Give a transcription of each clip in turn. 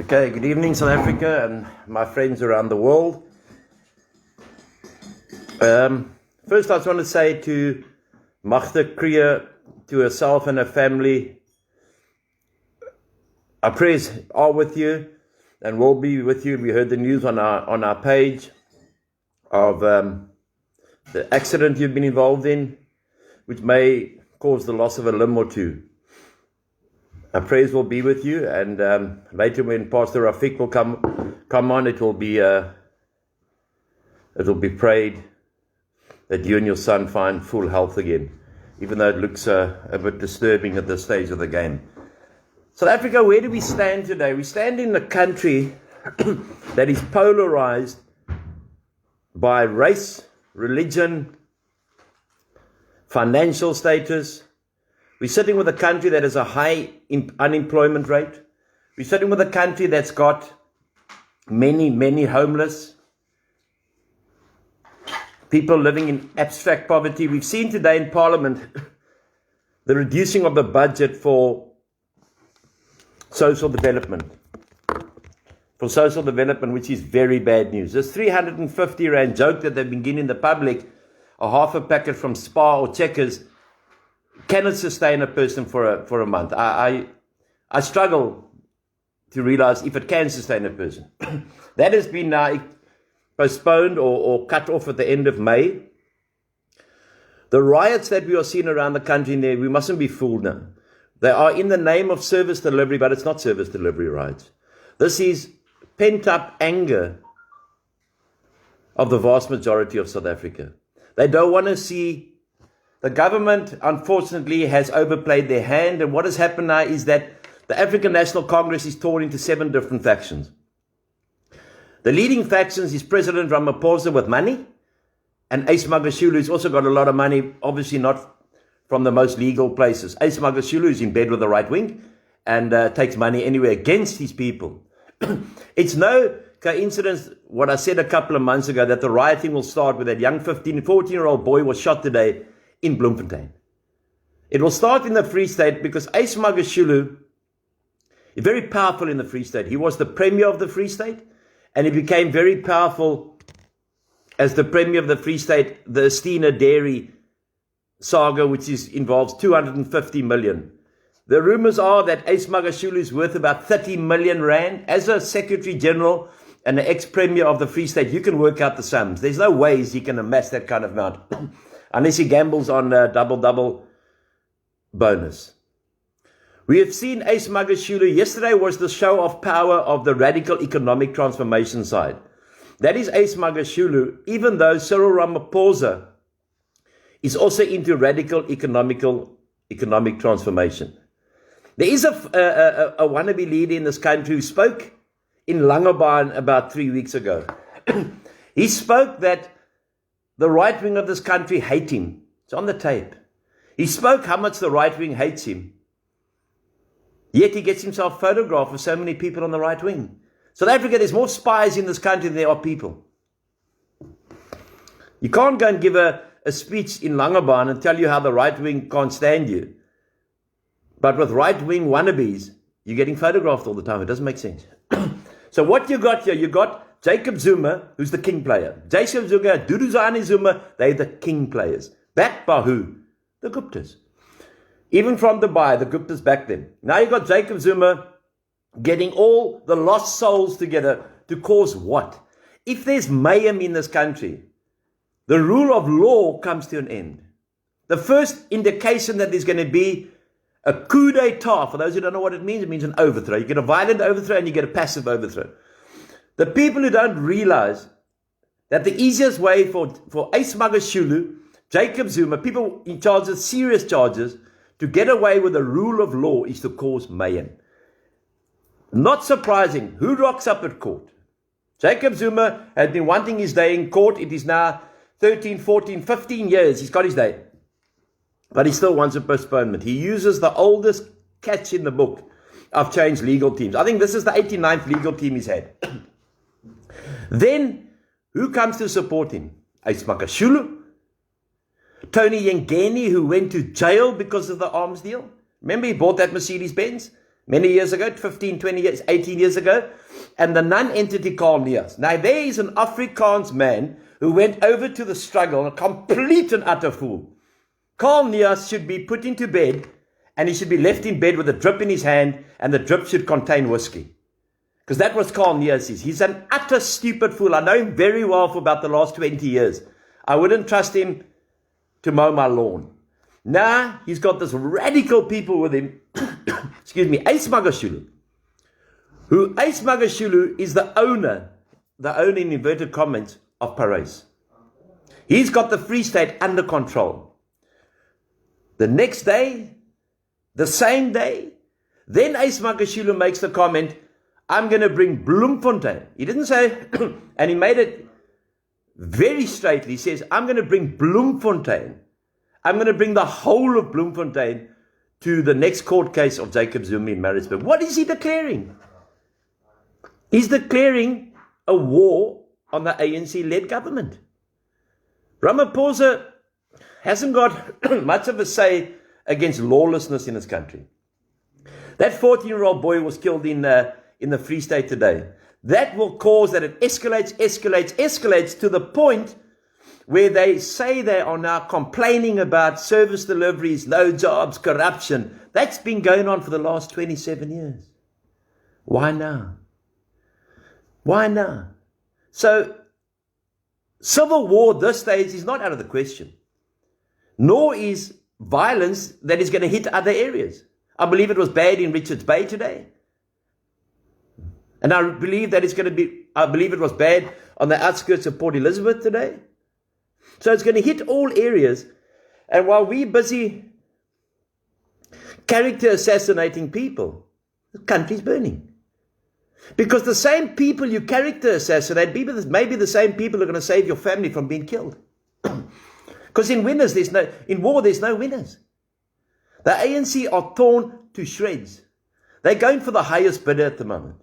Okay, good evening, South Africa and my friends around the world. First, I just want to say to Magda Kriya, to herself and her family, our prayers are with you and will be with you. We heard the news on our page of the accident you've been involved in, which may cause the loss of a limb or two. Our prayers will be with you, and later when Pastor Rafiq will come on, it will be prayed that you and your son find full health again, even though it looks a bit disturbing at this stage of the game. South Africa, where do we stand today? We stand in a country that is polarized by race, religion, financial status. We're sitting with a country that has a high unemployment rate. We're sitting with a country that's got many, many homeless. People living in abstract poverty. We've seen today in Parliament the reducing of the budget for social development. Which is very bad news. This 350 Rand joke that they've been giving the public, a half a packet from Spar or Checkers, cannot sustain a person for a month. I struggle to realize if it can sustain a person. That has been now postponed or cut off at the end of May. The riots that we are seeing around the country there, we mustn't be fooled now. They are in the name of service delivery, but it's not service delivery riots. This is pent-up anger of the vast majority of South Africa. They don't want to see. The government, unfortunately, has overplayed their hand, and what has happened now is that the African National Congress is torn into 7 different factions. The leading factions is President Ramaphosa with money, and Ace Magashule, who's also got a lot of money, obviously not from the most legal places. Ace Magashule is in bed with the right wing and takes money anywhere against his people. It's no coincidence what I said a couple of months ago, that the rioting will start with that young 14-year-old boy was shot today in Bloemfontein. It will start in the Free State because Ace Magashule is very powerful in the Free State. He was the Premier of the Free State, and he became very powerful as the Premier of the Free State, the Estina Dairy saga, which involves 250 million. The rumors are that Ace Magashule is worth about 30 million Rand. As a Secretary General and the ex-Premier of the Free State, you can work out the sums. There's no ways he can amass that kind of amount. Unless he gambles on a double bonus. We have seen Ace Magashule. Yesterday was the show of power of the radical economic transformation side. That is Ace Magashule, even though Cyril Ramaphosa is also into radical economic transformation. There is a wannabe leader in this country who spoke in Langebaan about 3 weeks ago. He spoke that the right wing of this country hate him. It's on the tape. He spoke how much the right wing hates him. Yet he gets himself photographed with so many people on the right wing. South Africa, there's more spies in this country than there are people. You can't go and give a speech in Langebaan and tell you how the right wing can't stand you. But with right wing wannabes, you're getting photographed all the time. It doesn't make sense. So what you got here, you got Jacob Zuma, who's the king player. Jacob Zuma, Duduzane Zuma, they're the king players. Backed by who? The Guptas. Even from Dubai, the Guptas backed them. Now you got Jacob Zuma getting all the lost souls together to cause what? If there's mayhem in this country, the rule of law comes to an end. The first indication that there's going to be a coup d'etat, for those who don't know what it means an overthrow. You get a violent overthrow and you get a passive overthrow. The people who don't realize that the easiest way for Ace Magashule, Jacob Zuma, people in charge of serious charges, to get away with the rule of law is to cause mayhem. Not surprising. Who rocks up at court? Jacob Zuma has been wanting his day in court. It is now 13, 14, 15 years. He's got his day. But he still wants a postponement. He uses the oldest catch in the book of changed legal teams. I think this is the 89th legal team he's had. Then, who comes to support him? Ace Magashule, Tony Yengeni, who went to jail because of the arms deal. Remember, he bought that Mercedes-Benz? many years ago, 15, 20 years, 18 years ago, and the non-entity Carl Neas. Now, there is an Afrikaans man who went over to the struggle, a complete and utter fool. Carl Neas should be put into bed, and he should be left in bed with a drip in his hand, and the drip should contain whiskey. Because that was Carl Neas is. He's an utter stupid fool. I know him very well for about the last 20 years. I wouldn't trust him to mow my lawn. Now, he's got this radical people with him. Excuse me, Ace Magashulu. Ace Magashulu is the owner in inverted commas, of Paris. He's got the Free State under control. The next day, the same day, then Ace Magashulu makes the comment, I'm going to bring Bloemfontein. He didn't say, and he made it very straightly. He says, I'm going to bring Bloemfontein. I'm going to bring the whole of Bloemfontein to the next court case of Jacob Zuma in Maritzburg. What is he declaring? He's declaring a war on the ANC-led government. Ramaphosa hasn't got much of a say against lawlessness in his country. That 14-year-old boy was killed in the Free State today. That will cause that it escalates to the point where they say they are now complaining about service deliveries, no jobs, corruption. That's been going on for the last 27 years. Why now? Why now? So, civil war at this stage is not out of the question. Nor is violence that is going to hit other areas. I believe it was bad in Richards Bay today. And I believe it was bad on the outskirts of Port Elizabeth today. So it's going to hit all areas. And while we're busy character assassinating people, the country's burning. Because the same people you character assassinate, maybe the same people are going to save your family from being killed. Because in war, there's no winners. The ANC are torn to shreds. They're going for the highest bidder at the moment.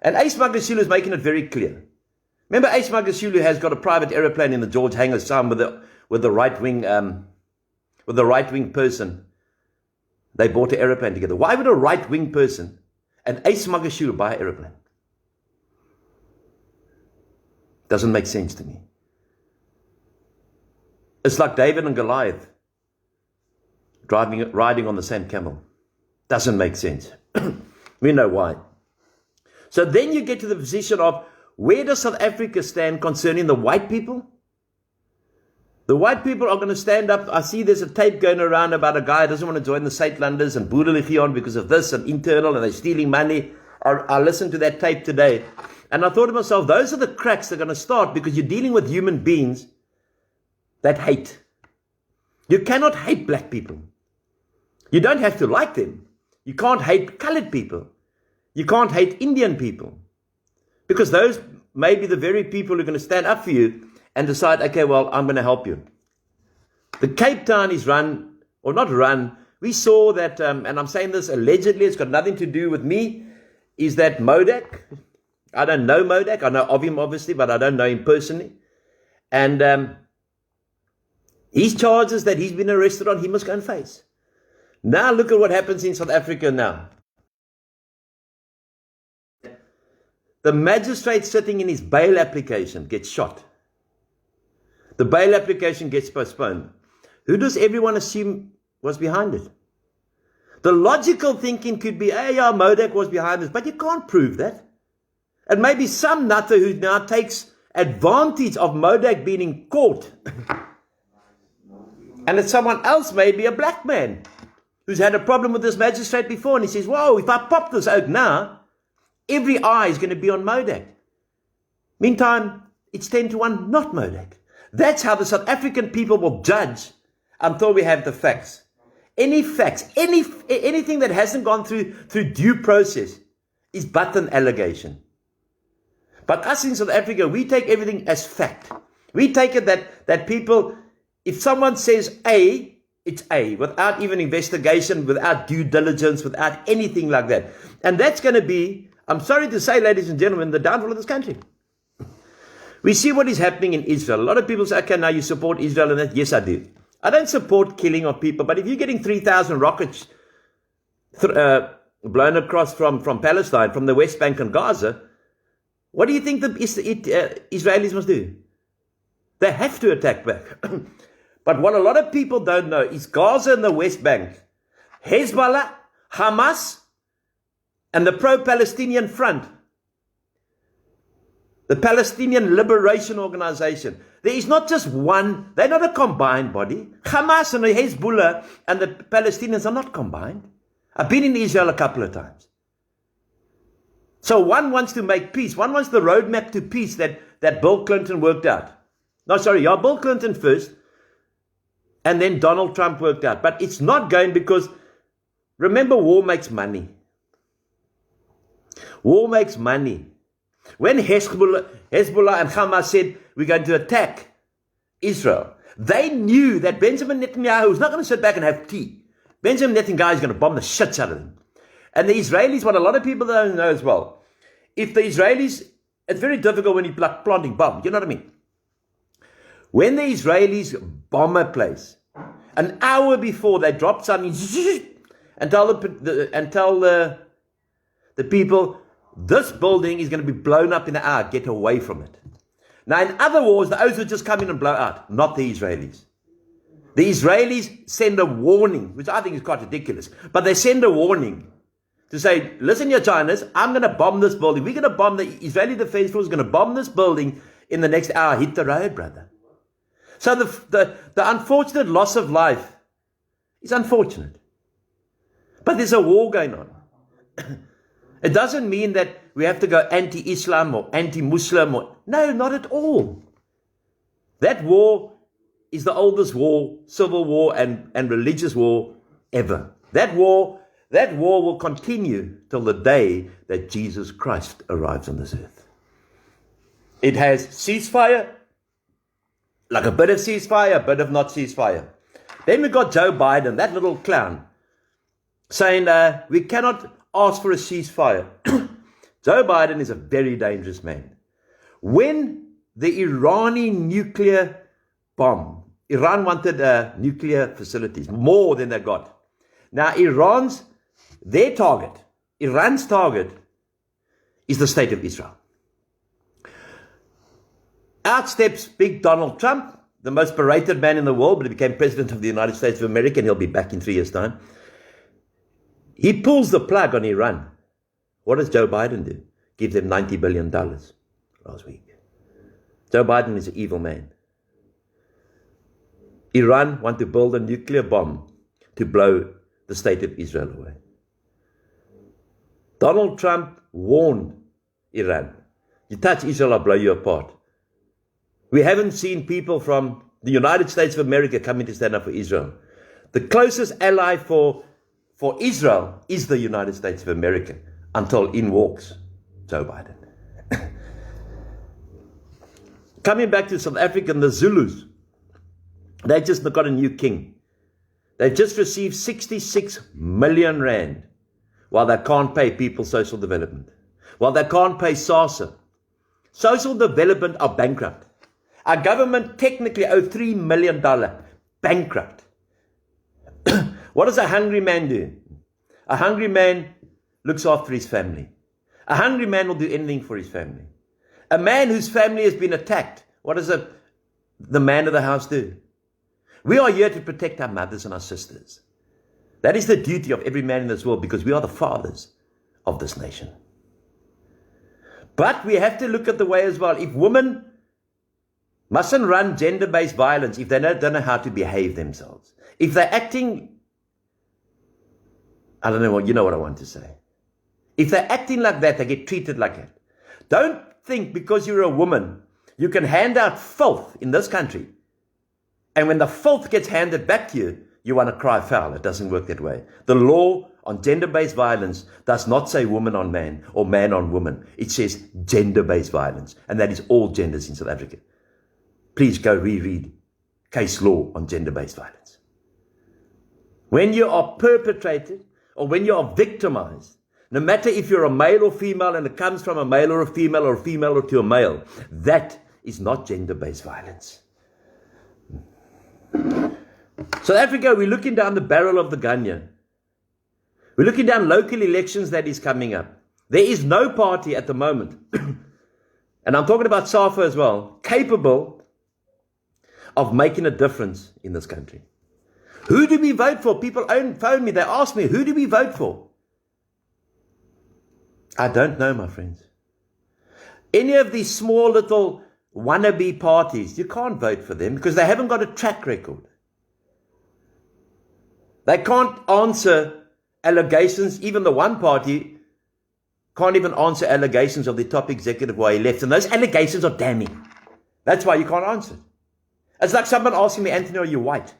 And Ace Magashulu is making it very clear. Remember, Ace Magashulu has got a private aeroplane in the George Hangar signed with the right wing person. They bought an aeroplane together. Why would a right wing person and Ace Magashulu buy an aeroplane? Doesn't make sense to me. It's like David and Goliath riding on the same camel. Doesn't make sense. We know why. So then you get to the position of, where does South Africa stand concerning the white people? The white people are going to stand up. I see there's a tape going around about a guy who doesn't want to join the Saitlanders and Boedeligion because of this and internal, and they're stealing money. I listened to that tape today. And I thought to myself, those are the cracks that are going to start, because you're dealing with human beings that hate. You cannot hate black people. You don't have to like them. You can't hate colored people. You can't hate Indian people. Because those may be the very people who are going to stand up for you and decide, okay, well, I'm going to help you. The Cape Town is run, or not run. We saw that, and I'm saying this allegedly, it's got nothing to do with me, is that Modak. I don't know Modak. I know of him, obviously, but I don't know him personally. And his charges that he's been arrested on, he must go and face. Now look at what happens in South Africa now. The magistrate sitting in his bail application gets shot. The bail application gets postponed. Who does everyone assume was behind it? The logical thinking could be, hey, yeah, Modak was behind this, but you can't prove that. And maybe some nutter who now takes advantage of Modak being in court. And it's someone else, maybe a black man, who's had a problem with this magistrate before, and he says, whoa, if I pop this out now, every eye is going to be on Modak. Meantime, it's 10-1 not Modak. That's how the South African people will judge until we have the facts. Any facts, anything that hasn't gone through due process is but an allegation. But us in South Africa, we take everything as fact. We take it that people, if someone says A, it's A, without even investigation, without due diligence, without anything like that. And that's going to be, I'm sorry to say, ladies and gentlemen, the downfall of this country. We see what is happening in Israel. A lot of people say, okay, now you support Israel and that. Yes, I do. I don't support killing of people, but if you're getting 3,000 rockets blown across from Palestine, from the West Bank and Gaza, what do you think the Israelis must do? They have to attack back. But what a lot of people don't know is Gaza and the West Bank, Hezbollah, Hamas, and the pro-Palestinian front, the Palestinian Liberation Organization. There is not just one, they're not a combined body. Hamas and the Hezbollah and the Palestinians are not combined. I've been in Israel a couple of times. So one wants to make peace. One wants the roadmap to peace that Bill Clinton worked out. Bill Clinton first, and then Donald Trump worked out. But it's not going because, remember, war makes money. War makes money. When Hezbollah and Hamas said, we're going to attack Israel, they knew that Benjamin Netanyahu was not going to sit back and have tea. Benjamin Netanyahu is going to bomb the shit out of them. And the Israelis, what a lot of people don't know as well, if the Israelis, it's very difficult when you're planting bombs, you know what I mean? When the Israelis bomb a place, an hour before they drop something and tell the people, this building is going to be blown up in an hour, get away from it. Now in other wars, the O's would just come in and blow out, not the Israelis. The Israelis send a warning, which I think is quite ridiculous, but they send a warning to say, listen, you Chinese, I'm going to bomb this building. We're going to bomb, the Israeli Defense Force is going to bomb this building in the next hour. Hit the road, brother. So the unfortunate loss of life is unfortunate. But there's a war going on. It doesn't mean that we have to go anti-Islam or anti-Muslim. No, not at all. That war is the oldest war, civil war and religious war ever. That war will continue till the day that Jesus Christ arrives on this earth. It has ceasefire, like a bit of ceasefire, a bit of not ceasefire. Then we got Joe Biden, that little clown, saying we cannot ask for a ceasefire. Joe Biden is a very dangerous man. When the Iranian nuclear bomb, Iran wanted nuclear facilities, more than they got. Now Iran's target is the state of Israel. Out steps big Donald Trump, the most berated man in the world, but he became president of the United States of America, and he'll be back in 3 years' time. He pulls the plug on Iran. What does Joe Biden do? Gives them $90 billion last week. Joe Biden is an evil man. Iran want to build a nuclear bomb to blow the state of Israel away. Donald Trump warned Iran, you touch Israel, I'll blow you apart. We haven't seen people from the United States of America coming to stand up for Israel. The closest ally for Israel is the United States of America, until in walks Joe Biden. Coming back to South Africa, the Zulus, they just got a new king. They've just received 66 million rand while they can't pay people social development. While they can't pay SASSA. Social development are bankrupt. Our government technically owes $3 million. Bankrupt. What does a hungry man do? A hungry man looks after his family. A hungry man will do anything for his family. A man whose family has been attacked, what does the man of the house do? We are here to protect our mothers and our sisters. That is the duty of every man in this world, because we are the fathers of this nation. But we have to look at the way as well. If women mustn't run gender-based violence if they don't know how to behave themselves. If they're acting, I don't know what, you know what I want to say. If they're acting like that, they get treated like that. Don't think because you're a woman, you can hand out filth in this country. And when the filth gets handed back to you, you want to cry foul. It doesn't work that way. The law on gender-based violence does not say woman on man or man on woman. It says gender-based violence. And that is all genders in South Africa. Please go reread case law on gender-based violence. When you are perpetrated or when you are victimized, no matter if you're a male or female and it comes from a male or a female or to a male, that is not gender-based violence. South Africa, we're looking down the barrel of the gun here. We're looking down local elections that is coming up. There is no party at the moment, and I'm talking about SAFA as well, capable of making a difference in this country. Who do we vote for? People phone me, they ask me, who do we vote for? I don't know, my friends. Any of these small little wannabe parties, you can't vote for them because they haven't got a track record. They can't answer allegations. Even the one party can't even answer allegations of the top executive why he left. And those allegations are damning. That's why you can't answer it. It's like someone asking me, Anthony, are you white?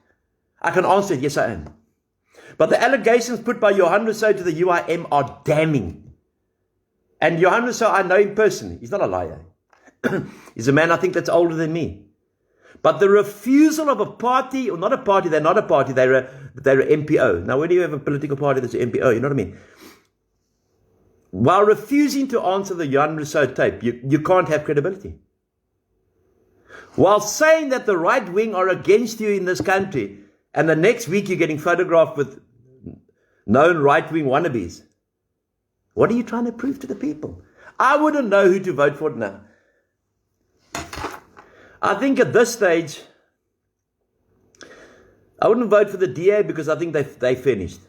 I can answer it, yes, I am. But the allegations put by Johan Rousseau to the UIM are damning. And Johan Rousseau, I know him personally. He's not a liar. He's a man, I think, that's older than me. But the refusal of a party, or not a party, they're not a party, they're a MPO. Now, when do you have a political party that's an MPO? You know what I mean? While refusing to answer the Johan Rousseau tape, you can't have credibility. While saying that the right wing are against you in this country, and the next week you're getting photographed with known right-wing wannabes. What are you trying to prove to the people? I wouldn't know who to vote for now. I think at this stage, I wouldn't vote for the DA because I think they finished.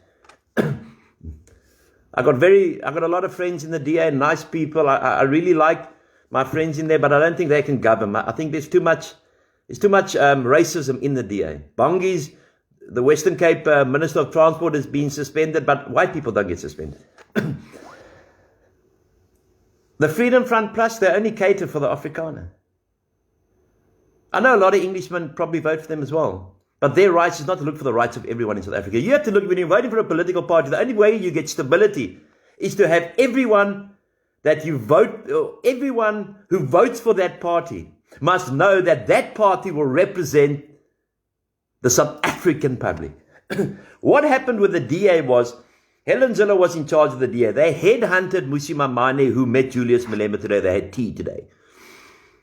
I got a lot of friends in the DA, nice people. I really like my friends in there, but I don't think they can govern. I think there's too much racism in the DA. Bongi's, the Western Cape Minister of Transport, has been suspended, but white people don't get suspended. The Freedom Front Plus, they only cater for the Afrikaner. I know a lot of Englishmen probably vote for them as well. But their rights is not to look for the rights of everyone in South Africa. You have to look, when you're voting for a political party, the only way you get stability is to have everyone that you vote, or everyone who votes for that party must know that that party will represent the South African public. What happened with the DA was, Helen Zille was in charge of the DA. They headhunted Mmusi Maimane, who met Julius Malema today. They had tea today.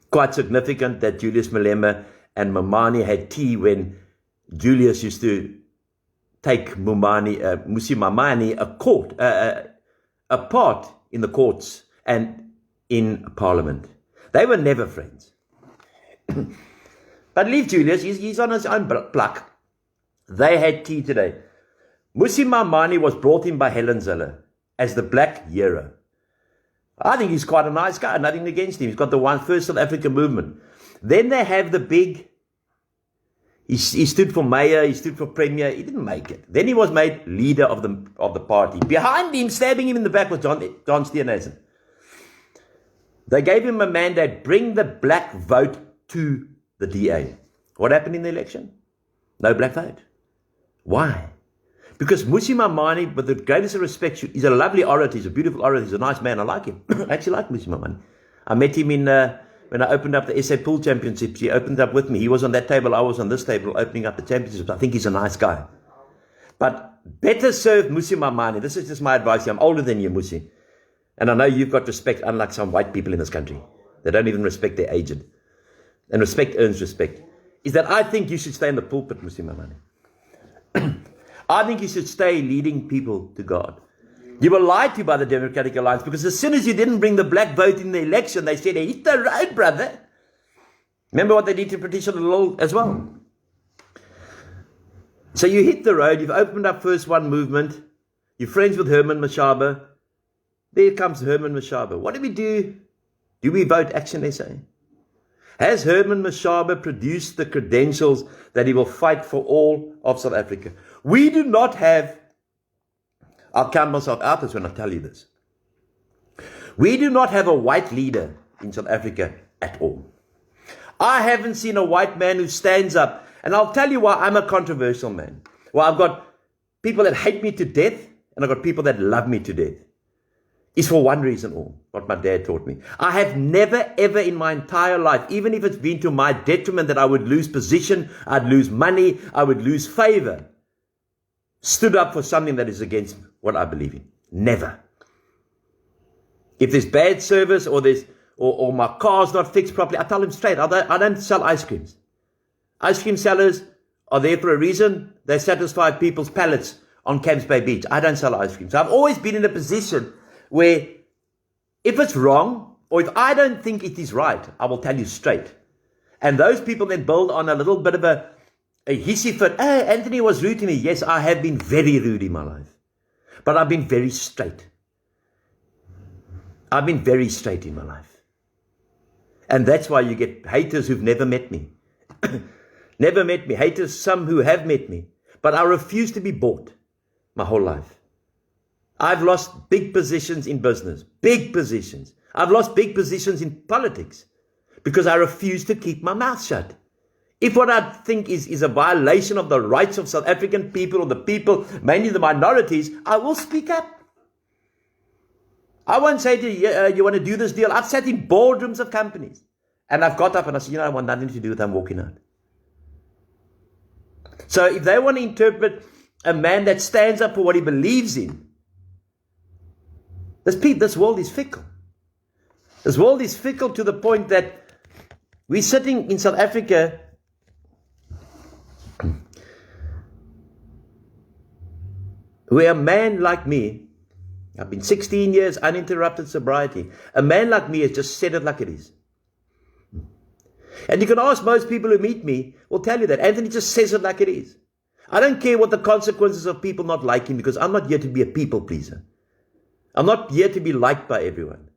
Quite significant that Julius Malema and Maimane had tea when Julius used to take Mmusi Maimane apart in the courts and in Parliament. They were never friends. But leave Julius, he's on his own pluck. They had tea today. Mmusi Maimane was brought in by Helen Zille as the black hero. I think he's quite a nice guy, nothing against him. He's got the first South African movement. Then they have the big, he stood for mayor, he stood for premier, he didn't make it. Then he was made leader of the party. Behind him, stabbing him in the back, was John Steenhuisen. They gave him a mandate, bring the black vote to the DA. What happened in the election? No black vote. Why? Because Mmusi Maimane, with the greatest respect, he's a lovely orator, he's a beautiful orator, he's a nice man, I like him. I actually like Mmusi Maimane. I met him when I opened up the SA Pool Championships. He opened up with me. He was on that table, I was on this table, opening up the championships. I think he's a nice guy. But better serve Mmusi Maimane. This is just my advice here. I'm older than you, Mmusi. And I know you've got respect, unlike some white people in this country. They don't even respect their aged. And respect earns respect. Is that I think you should stay in the pulpit, Mmusi Maimane. I think you should stay leading people to God. You were lied to by the Democratic Alliance because as soon as you didn't bring the black vote in the election, they said, hey, hit the road, brother. Remember what they did to Patricia de Lille as well. So you hit the road, you've opened up First One movement, you're friends with Herman Mashaba. There comes Herman Mashaba. What do we do? Do we vote Action SA? Has Herman Mashaba produced the credentials that he will fight for all of South Africa? We do not have, I'll count myself out as when I tell you this. We do not have a white leader in South Africa at all. I haven't seen a white man who stands up, and I'll tell you why I'm a controversial man. Well, I've got people that hate me to death, and I've got people that love me to death. It's for one reason all, what my dad taught me. I have never, ever in my entire life, even if it's been to my detriment that I would lose position, I'd lose money, I would lose favor, stood up for something that is against what I believe in. Never. If there's bad service or my car's not fixed properly, I tell them straight, I don't sell ice creams. Ice cream sellers are there for a reason. They satisfy people's palates on Camps Bay Beach. I don't sell ice cream. So I've always been in a position where if it's wrong, or if I don't think it is right, I will tell you straight. And those people then build on a little bit of a hissy fit. Oh, Anthony was rude to me. Yes, I have been very rude in my life. But I've been very straight. I've been very straight in my life. And that's why you get haters who've never met me. Never met me. Haters, some who have met me. But I refuse to be bought my whole life. I've lost big positions in business. Big positions. I've lost big positions in politics. Because I refuse to keep my mouth shut. If what I think is a violation of the rights of South African people, or the people, mainly the minorities, I will speak up. I won't say to you, you want to do this deal. I've sat in boardrooms of companies. And I've got up and I said, I want nothing to do with it. I'm walking out. So if they want to interpret a man that stands up for what he believes in, this world is fickle. This world is fickle to the point that we're sitting in South Africa where a man like me, I've been 16 years uninterrupted sobriety, a man like me has just said it like it is. And you can ask most people who meet me, will tell you that Anthony just says it like it is. I don't care what the consequences of people not liking, because I'm not here to be a people pleaser. I'm not here to be liked by everyone.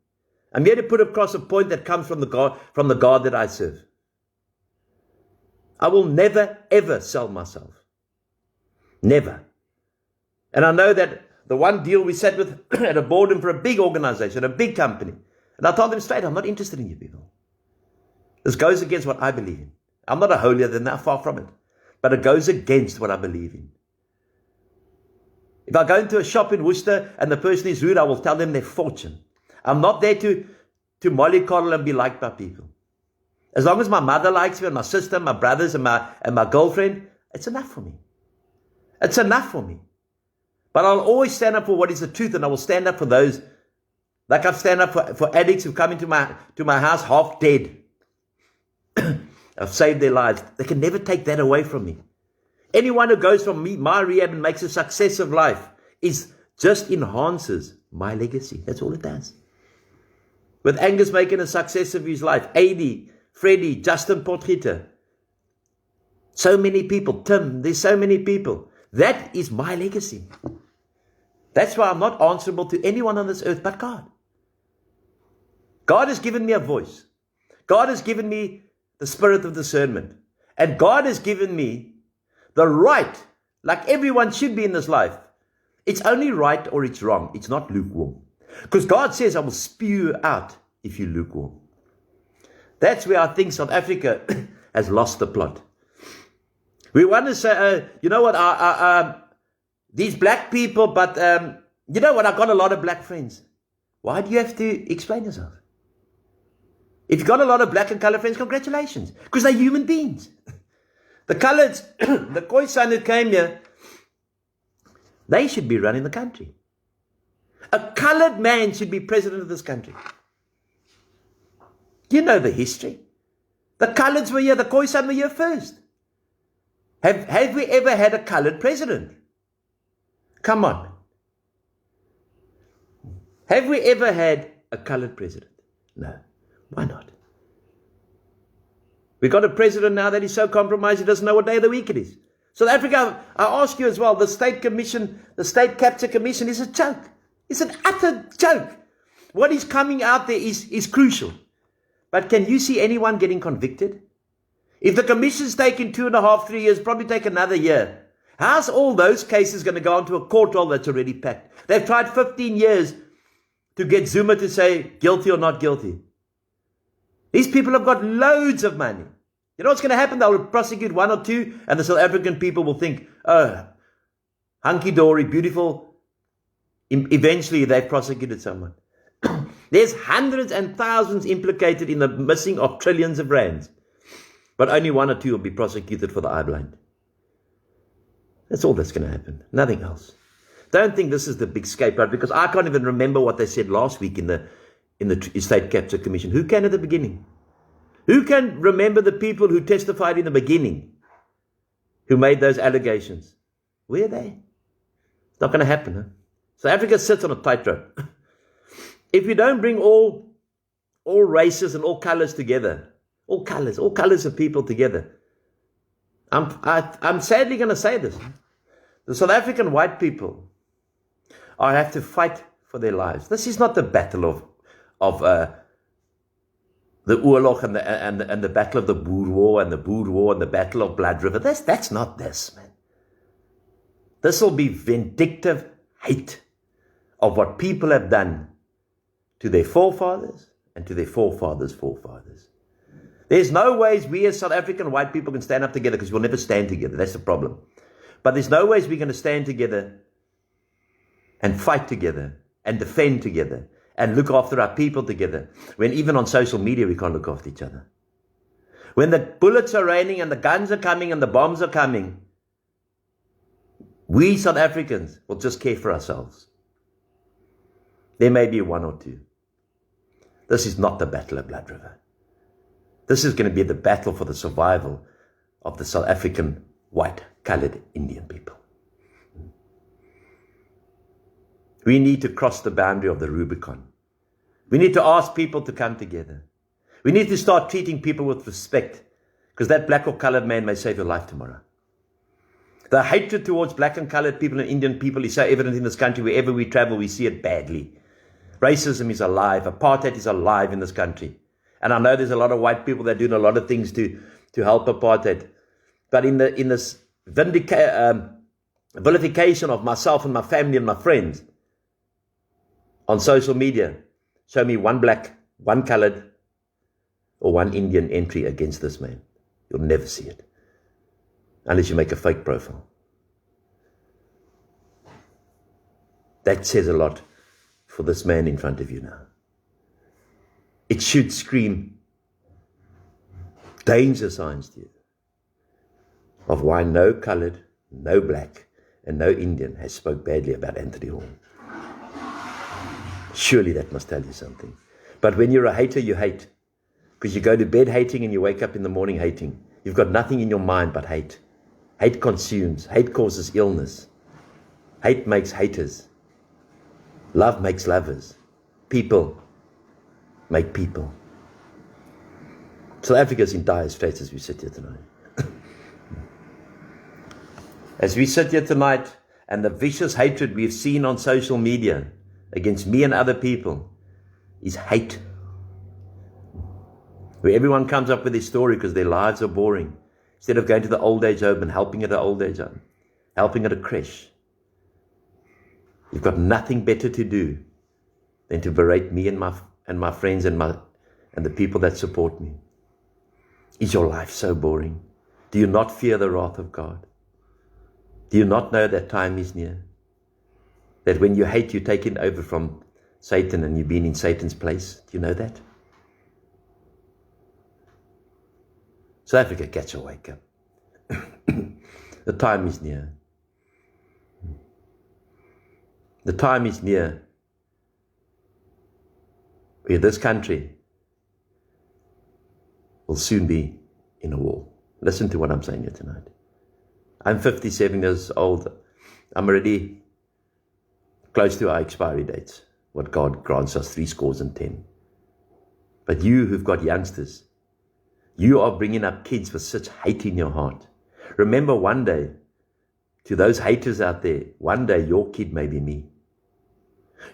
I'm here to put across a point that comes from the God that I serve. I will never, ever sell myself. Never. And I know that the one deal we sat with at a boardroom for a big organization, a big company, and I told them straight, I'm not interested in you people. This goes against what I believe in. I'm not a holier than thou, far from it. But it goes against what I believe in. If I go into a shop in Worcester and the person is rude, I will tell them their fortune. I'm not there to mollycoddle and be liked by people. As long as my mother likes me, and my sister, my brothers, and my girlfriend, it's enough for me. It's enough for me. But I'll always stand up for what is the truth, and I will stand up for those, like I've stand up for addicts who come into my house half dead. I've saved their lives. They can never take that away from me. Anyone who goes from me, my rehab, and makes a success of life just enhances my legacy. That's all it does. With Angus making a success of his life, AD, Freddie, Justin Potgieter, so many people, Tim, there's so many people. That is my legacy. That's why I'm not answerable to anyone on this earth but God. God has given me a voice. God has given me the spirit of discernment. And God has given me the right, like everyone should be in this life. It's only right or it's wrong. It's not lukewarm. Because God says, I will spew you out if you lukewarm. That's where I think South Africa has lost the plot. We want to say, you know what, these black people, but you know what, I've got a lot of black friends. Why do you have to explain yourself? If you've got a lot of black and colored friends, congratulations. Because they're human beings. The coloreds, the Khoisan who came here, they should be running the country. A colored man should be president of this country. You know the history. The coloreds were here, the Khoisan were here first. Have we ever had a colored president? Come on. Have we ever had a colored president? No. Why not? We've got a president now that is so compromised he doesn't know what day of the week it is. South Africa, I ask you as well, the State Commission, the State Capture Commission is a joke. It's an utter joke. What is coming out there is crucial. But can you see anyone getting convicted? If the commission's taken 2.5, 3 years, probably take another year. How's all those cases going to go onto a court roll that's already packed? They've tried 15 years to get Zuma to say guilty or not guilty. These people have got loads of money. You know what's going to happen? They'll prosecute 1 or 2, and the South African people will think, oh, hunky-dory, beautiful. Eventually, they've prosecuted someone. There's hundreds and thousands implicated in the missing of trillions of rands. But only 1 or 2 will be prosecuted for the eye blind. That's all that's going to happen. Nothing else. Don't think this is the big scapegoat, because I can't even remember what they said last week in the State Capture Commission. Who can at the beginning? Who can remember the people who testified in the beginning, who made those allegations? Where are they? Not going to happen. Huh? South Africa sits on a tightrope. If we don't bring all races and all colors together, all colors of people together, I'm sadly going to say this. The South African white people have to fight for their lives. This is not the battle of the oorlog and the battle of the Boer War and the Boer War and the battle of Blood River. That's not this, man. This will be vindictive hate of what people have done to their forefathers and to their forefathers' forefathers. There's no ways we as South African white people can stand up together, because we'll never stand together. That's the problem. But there's no ways we're going to stand together and fight together and defend together and look after our people together when even on social media we can't look after each other. When the bullets are raining and the guns are coming and the bombs are coming, we South Africans will just care for ourselves. There may be one or two. This is not the battle of Blood River. This is going to be the battle for the survival of the South African white, colored Indian people. We need to cross the boundary of the Rubicon. We need to ask people to come together. We need to start treating people with respect, because that black or colored man may save your life tomorrow. The hatred towards black and colored people and Indian people is so evident in this country. Wherever we travel, we see it badly. Racism is alive. Apartheid is alive in this country. And I know there's a lot of white people that are doing a lot of things to help apartheid. But in this vilification of myself and my family and my friends on social media, show me one black, one colored, or one Indian entry against this man. You'll never see it. Unless you make a fake profile. That says a lot for this man in front of you now. It should scream danger signs to you of why no colored, no black, and no Indian has spoke badly about Anthony Horn. Surely that must tell you something. But when you're a hater, you hate. Because you go to bed hating and you wake up in the morning hating. You've got nothing in your mind but hate. Hate consumes. Hate causes illness. Hate makes haters. Love makes lovers. People make people. South Africa's in dire straits as we sit here tonight. As we sit here tonight, and the vicious hatred we've seen on social media against me and other people is hate. Where everyone comes up with their story because their lives are boring. Instead of going to the old age home and helping at the old age home, helping at a creche. You've got nothing better to do than to berate me and my friends and the people that support me. Is your life so boring? Do you not fear the wrath of God? Do you not know that time is near? That when you hate, you're taken over from Satan and you've been in Satan's place? Do you know that? South Africa, catch a wake up. The time is near. The time is near where this country will soon be in a war. Listen to what I'm saying here tonight. I'm 57 years old. I'm already close to our expiry dates. What God grants us 70. But you who've got youngsters, you are bringing up kids with such hate in your heart. Remember one day, to those haters out there, one day your kid may be me.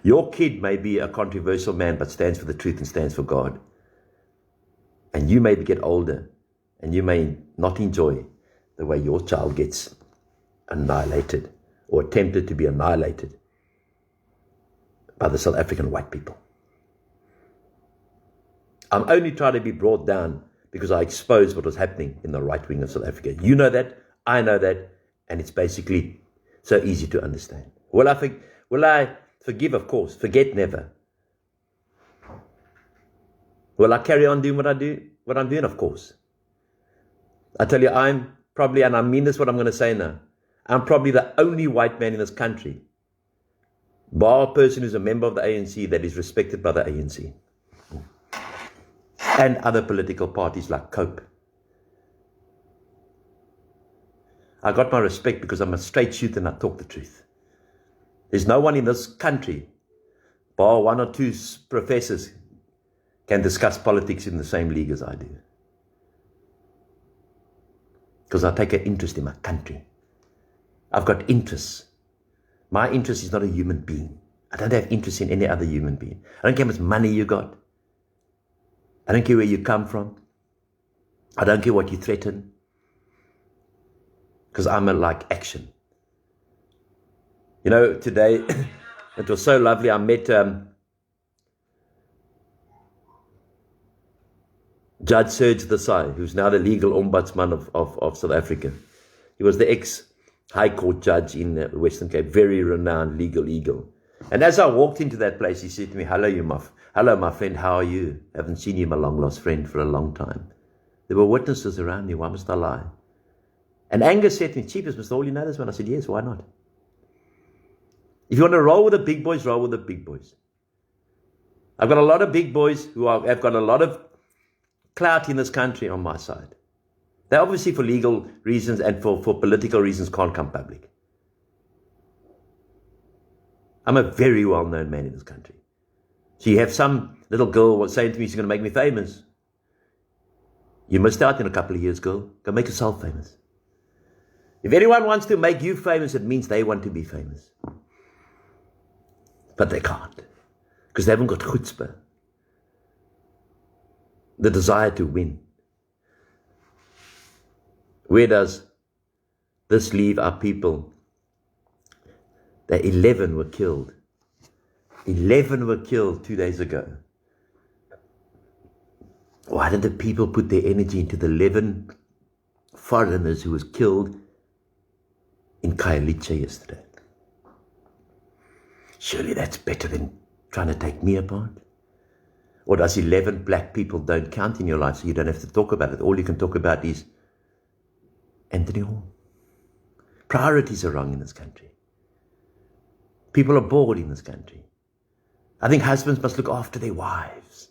Your kid may be a controversial man, but stands for the truth and stands for God. And you may get older, and you may not enjoy the way your child gets annihilated or attempted to be annihilated by the South African white people. I'm only trying to be brought down because I exposed what was happening in the right wing of South Africa. You know that, I know that, and it's basically so easy to understand. Will I forgive? Of course. Forget? Never. Will I carry on doing what I'm doing? Of course. I tell you, I'm probably, and I mean this what I'm going to say now, I'm probably the only white man in this country, bar a person who's a member of the ANC, that is respected by the ANC. And other political parties like COPE. I got my respect because I'm a straight shooter and I talk the truth. There's no one in this country, bar one or two professors, can discuss politics in the same league as I do. Because I take an interest in my country. I've got interests. My interest is not a human being. I don't have interest in any other human being. I don't care how much money you got. I don't care where you come from. I don't care what you threaten. Because I'm a like action. You know, today, it was so lovely. I met Judge Serge Desai, who's now the legal ombudsman of South Africa. He was the ex-High Court judge in the Western Cape, very renowned legal eagle. And as I walked into that place, he said to me, hello, my friend, how are you? Haven't seen you, my long-lost friend, for a long time. There were witnesses around me, why must I lie? And Angus said to me, Chief, is Mr. Hall, you know this one? I said, yes, why not? If you want to roll with the big boys, roll with the big boys. I've got a lot of big boys who have got a lot of clout in this country on my side. They obviously, for legal reasons and for political reasons, can't come public. I'm a very well-known man in this country. So you have some little girl saying to me, she's going to make me famous. You missed out in a couple of years, girl. Go make yourself famous. If anyone wants to make you famous, it means they want to be famous. But they can't. Because they haven't got chutzpah. The desire to win. Where does this leave our people? That 11 were killed. 11 were killed 2 days ago. Why did the people put their energy into the 11 foreigners who was killed in Khayelitsha yesterday? Surely that's better than trying to take me apart. Or does 11 black people don't count in your life, so you don't have to talk about it? All you can talk about is Anthony Hall. Priorities are wrong in this country. People are bored in this country. I think husbands must look after their wives.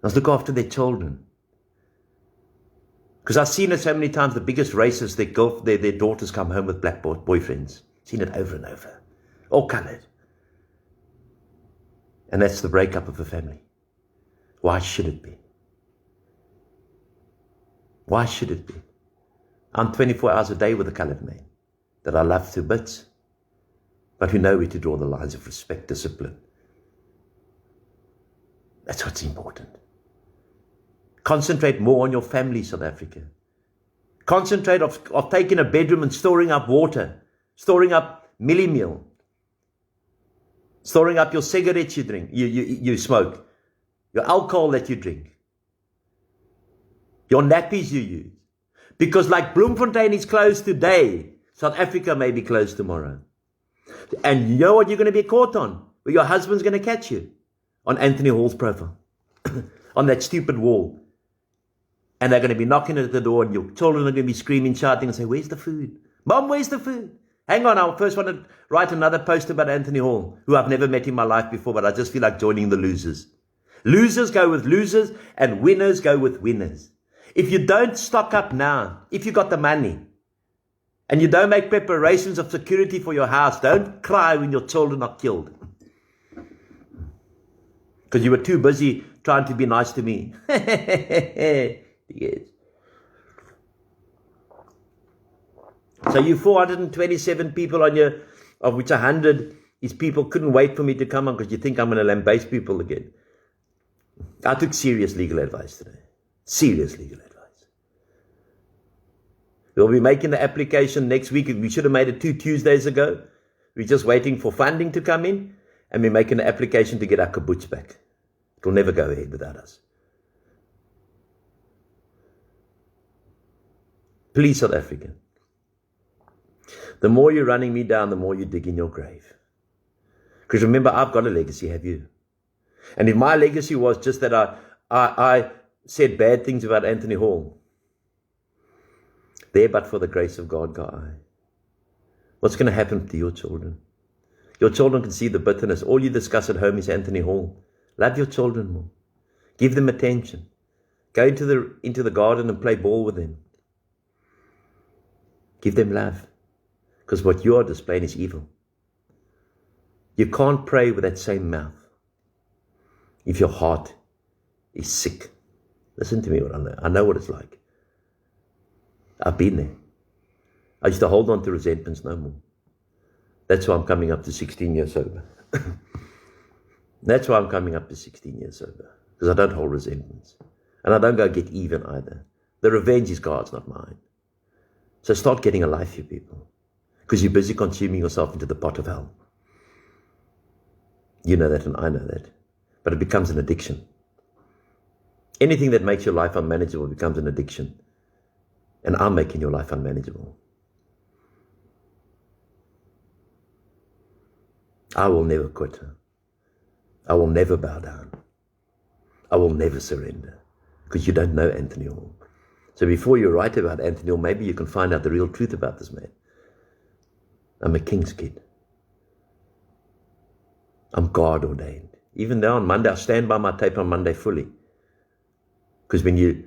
Must look after their children. Because I've seen it so many times, the biggest racists, their daughters come home with black boyfriends. Seen it over and over. All coloured. And that's the breakup of a family. Why should it be? Why should it be? I'm 24 hours a day with a coloured man that I love to bits, but we know where to draw the lines of respect, discipline. That's what's important. Concentrate more on your family, South Africa. Concentrate of taking a bedroom and storing up water, storing up milli meal, storing up your cigarettes you drink, you smoke, your alcohol that you drink, your nappies you use. Because like Bloemfontein is closed today, South Africa may be closed tomorrow. And you know what you're going to be caught on? Well, your husband's going to catch you on Anthony Hall's profile, on that stupid wall. And they're going to be knocking at the door, and your children are going to be screaming, shouting, and say, where's the food? Mom, where's the food? Hang on, I first want to write another post about Anthony Hall, who I've never met in my life before, but I just feel like joining the losers. Losers go with losers, and winners go with winners. If you don't stock up now, if you got the money, and you don't make preparations of security for your house, don't cry when your children are killed. Because you were too busy trying to be nice to me. Yes. So you 427 people on your, of which 100 is people couldn't wait for me to come on because you think I'm going to lambaste people again. I took serious legal advice today. Serious legal advice. We'll be making the application next week. We should have made it 2 Tuesdays ago. We're just waiting for funding to come in, and we're making the application to get our kibbutz back. It will never go ahead without us. Please, South Africa. The more you're running me down, the more you dig in your grave. Because remember, I've got a legacy, have you? And if my legacy was just that I said bad things about Anthony Hall, there but for the grace of God, God, what's going to happen to your children? Your children can see the bitterness. All you discuss at home is Anthony Hall. Love your children more. Give them attention. Go into the garden and play ball with them. Give them love. Because what you are displaying is evil. You can't pray with that same mouth if your heart is sick. Listen to me, what I know. I know what it's like. I've been there. I used to hold on to resentments no more. That's why I'm coming up to 16 years sober. That's why I'm coming up to 16 years sober. Because I don't hold resentments. And I don't go get even either. The revenge is God's, not mine. So start getting a life, you people. Because you're busy consuming yourself into the pot of hell. You know that and I know that. But it becomes an addiction. Anything that makes your life unmanageable becomes an addiction. And I'm making your life unmanageable. I will never quit. I will never bow down. I will never surrender. Because you don't know Anthony Hall. So before you write about Anthony Hall, maybe you can find out the real truth about this man. I'm a king's kid. I'm God ordained. Even though on Monday, I stand by my tape on Monday fully. Because when you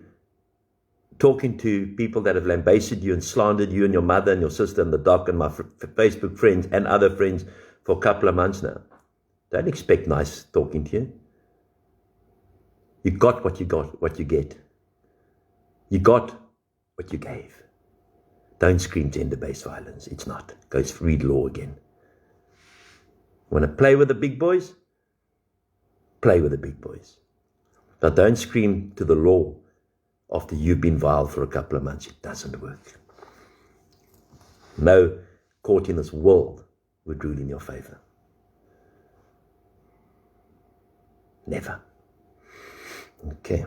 talking to people that have lambasted you and slandered you and your mother and your sister and the doc and my Facebook friends and other friends for a couple of months now, don't expect nice talking to you. You got what you get. You got what you gave. Don't scream gender-based violence. It's not. Go read law again. Want to play with the big boys? Play with the big boys. But don't scream to the law after you've been vile for a couple of months. It doesn't work. No court in this world would rule in your favor. Never. Okay.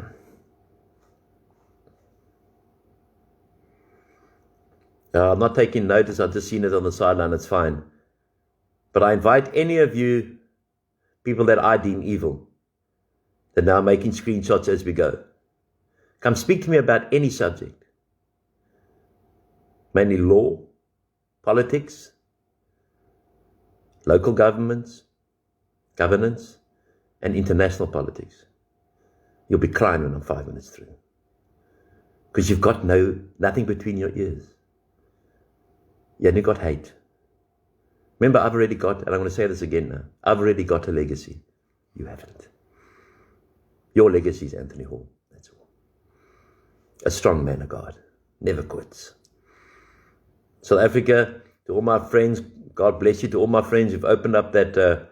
I'm not taking notice. I've just seen it on the sideline. It's fine. But I invite any of you, people that I deem evil, that are now making screenshots as we go, come speak to me about any subject. Mainly law, politics, local governments, governance, and international politics. You'll be crying when I'm 5 minutes through. Because you've got nothing between your ears. You only got hate. Remember, I've already got, and I'm going to say this again now, I've already got a legacy. You haven't. Your legacy is Anthony Hall. That's all. A strong man of God. Never quits. South Africa, to all my friends, God bless you. To all my friends who've opened up that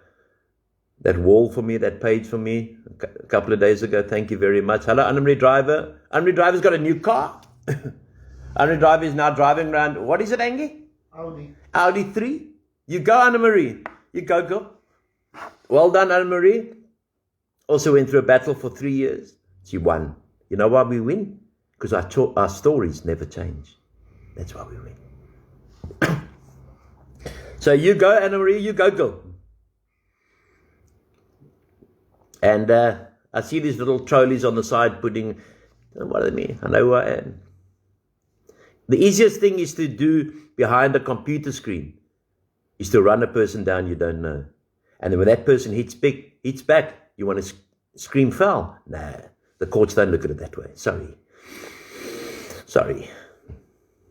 wall for me, that page for me a couple of days ago. Thank you very much. Hello, Anna-Marie Driver. Anna-Marie Driver's got a new car. Anna-Marie Driver is now driving around, what is it, Angie? Audi 3. You go, Anna-Marie. You go, girl. Well done, Anna-Marie. Also went through a battle for 3 years. She won. You know why we win? Because our stories never change. That's why we win. So you go, Anna-Marie. You go, girl. And I see these little trolleys on the side putting, what do they mean? I know who I am. The easiest thing is to do behind a computer screen is to run a person down you don't know. And then when that person hits back, you want to scream foul. Nah, the courts don't look at it that way. Sorry.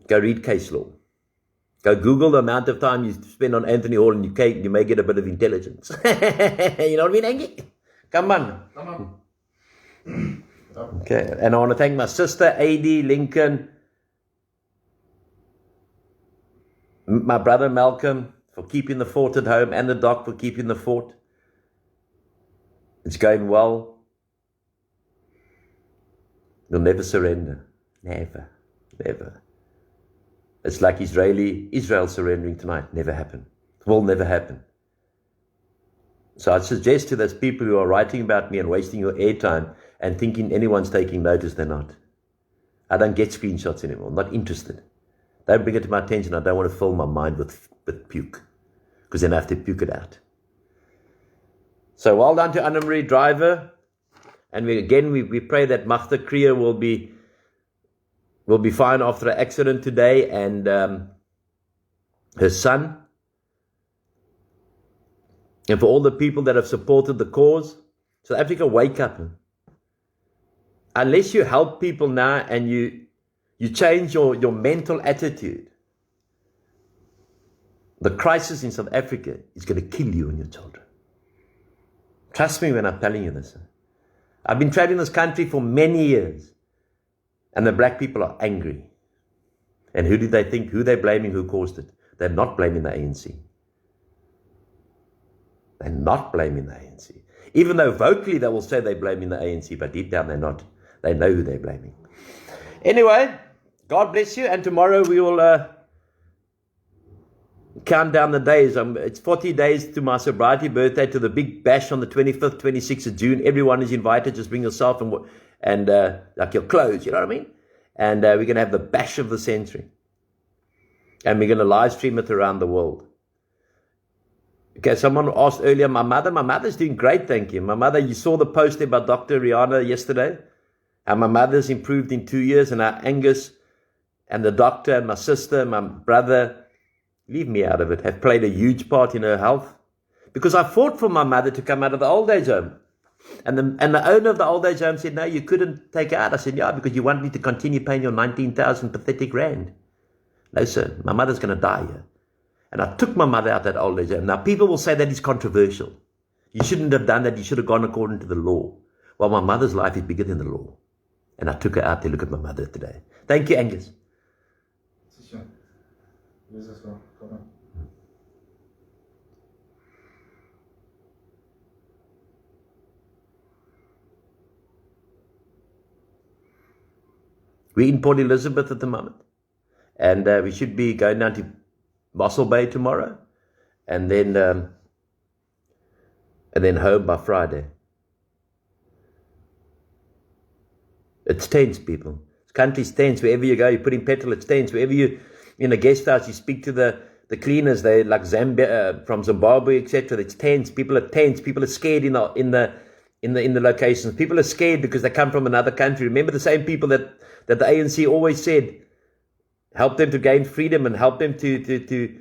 Go read case law. Go Google the amount of time you spend on Anthony Hall and you may get a bit of intelligence. You know what I mean, Angie? Come on. Okay, and I want to thank my sister, AD, Lincoln, my brother, Malcolm, for keeping the fort at home, and the doc for keeping the fort. It's going well. We'll never surrender. Never. It's like Israel surrendering tonight. Never happen. Will never happen. So I suggest to those people who are writing about me and wasting your airtime and thinking anyone's taking notice, they're not. I don't get screenshots anymore. I'm not interested. Don't bring it to my attention. I don't want to fill my mind with puke. Because then I have to puke it out. So well done to Anna-Marie Driver. And we pray that Magda Krier will be fine after an accident today. And her son. And for all the people that have supported the cause, South Africa, wake up. Unless you help people now and you change your mental attitude, The crisis in South Africa is going to kill you and your children. Trust me when I'm telling you this. I've been traveling this country for many years, and the black people are angry. And who do they think? Who they're blaming? Who caused it? They're not blaming the ANC. They're not blaming the ANC. Even though vocally they will say they're blaming the ANC, but deep down they're not. They know who they're blaming. Anyway, God bless you, and tomorrow we will count down the days. It's 40 days to my sobriety birthday, to the big bash on the 25th, 26th of June. Everyone is invited. Just bring yourself and like your clothes, you know what I mean? And we're going to have the bash of the century. And we're going to live stream it around the world. Okay, someone asked earlier, my mother's doing great, thank you. My mother, you saw the post about Dr. Rihanna yesterday? And my mother's improved in 2 years, and our Angus and the doctor and my sister and my brother, leave me out of it, have played a huge part in her health. Because I fought for my mother to come out of the old age home. And the owner of the old age home said, no, you couldn't take her out. I said, yeah, because you want me to continue paying your 19,000 pathetic rand. No, sir, my mother's going to die here. And I took my mother out that old age home. Now, people will say that is controversial. You shouldn't have done that. You should have gone according to the law. Well, my mother's life is bigger than the law. And I took her out to look at my mother today. Thank you, Angus. We're in Port Elizabeth at the moment. And we should be going down to Mossel Bay tomorrow. And then home by Friday. It's tense, people. This country's tense. Wherever you go, you put in petrol, it's tense. Wherever you in a guest house, you speak to the cleaners. They like Zambia, from Zimbabwe, etc. It's tense. People are tense. People are scared in the locations. People are scared because they come from another country. Remember the same people that the ANC always said help them to gain freedom and help them to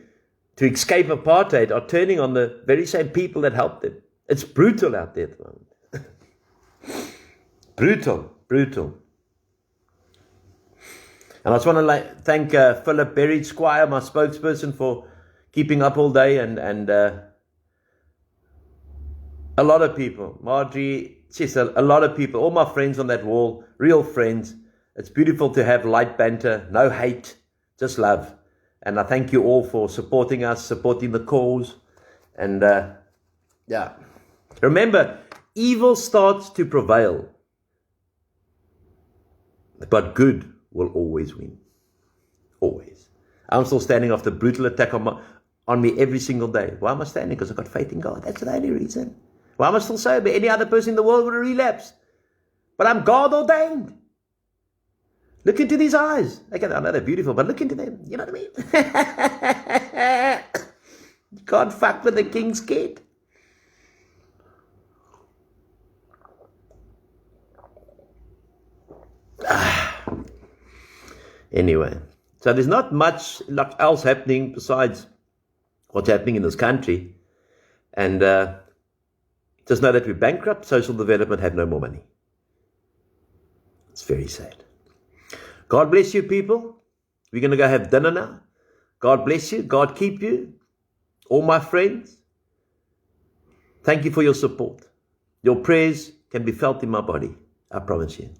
escape apartheid are turning on the very same people that helped them. It's brutal out there at the moment. Brutal. And I just want to thank Philip Berridge Squire, my spokesperson, for keeping up all day, and a lot of people, Marjorie, a lot of people, all my friends on that wall, real friends. It's beautiful to have light banter, no hate, just love. And I thank you all for supporting us, supporting the cause. And yeah, remember, evil starts to prevail, but good will always win. Always. I'm still standing after brutal attack on me every single day. Why am I standing? Because I've got faith in God. That's the only reason. Why am I still sober? Any other person in the world would have relapsed. But I'm God ordained. Look into these eyes. Okay, I know they're beautiful, but look into them. You know what I mean? You can't fuck with the king's kid. Anyway, so there's not much else happening besides what's happening in this country. And just know that we're bankrupt, social development, have no more money. It's very sad. God bless you, people. We're going to go have dinner now. God bless you. God keep you. All my friends, thank you for your support. Your prayers can be felt in my body. I promise you.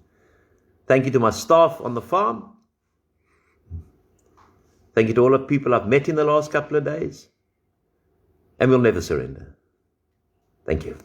Thank you to my staff on the farm. Thank you to all the people I've met in the last couple of days. And we'll never surrender. Thank you.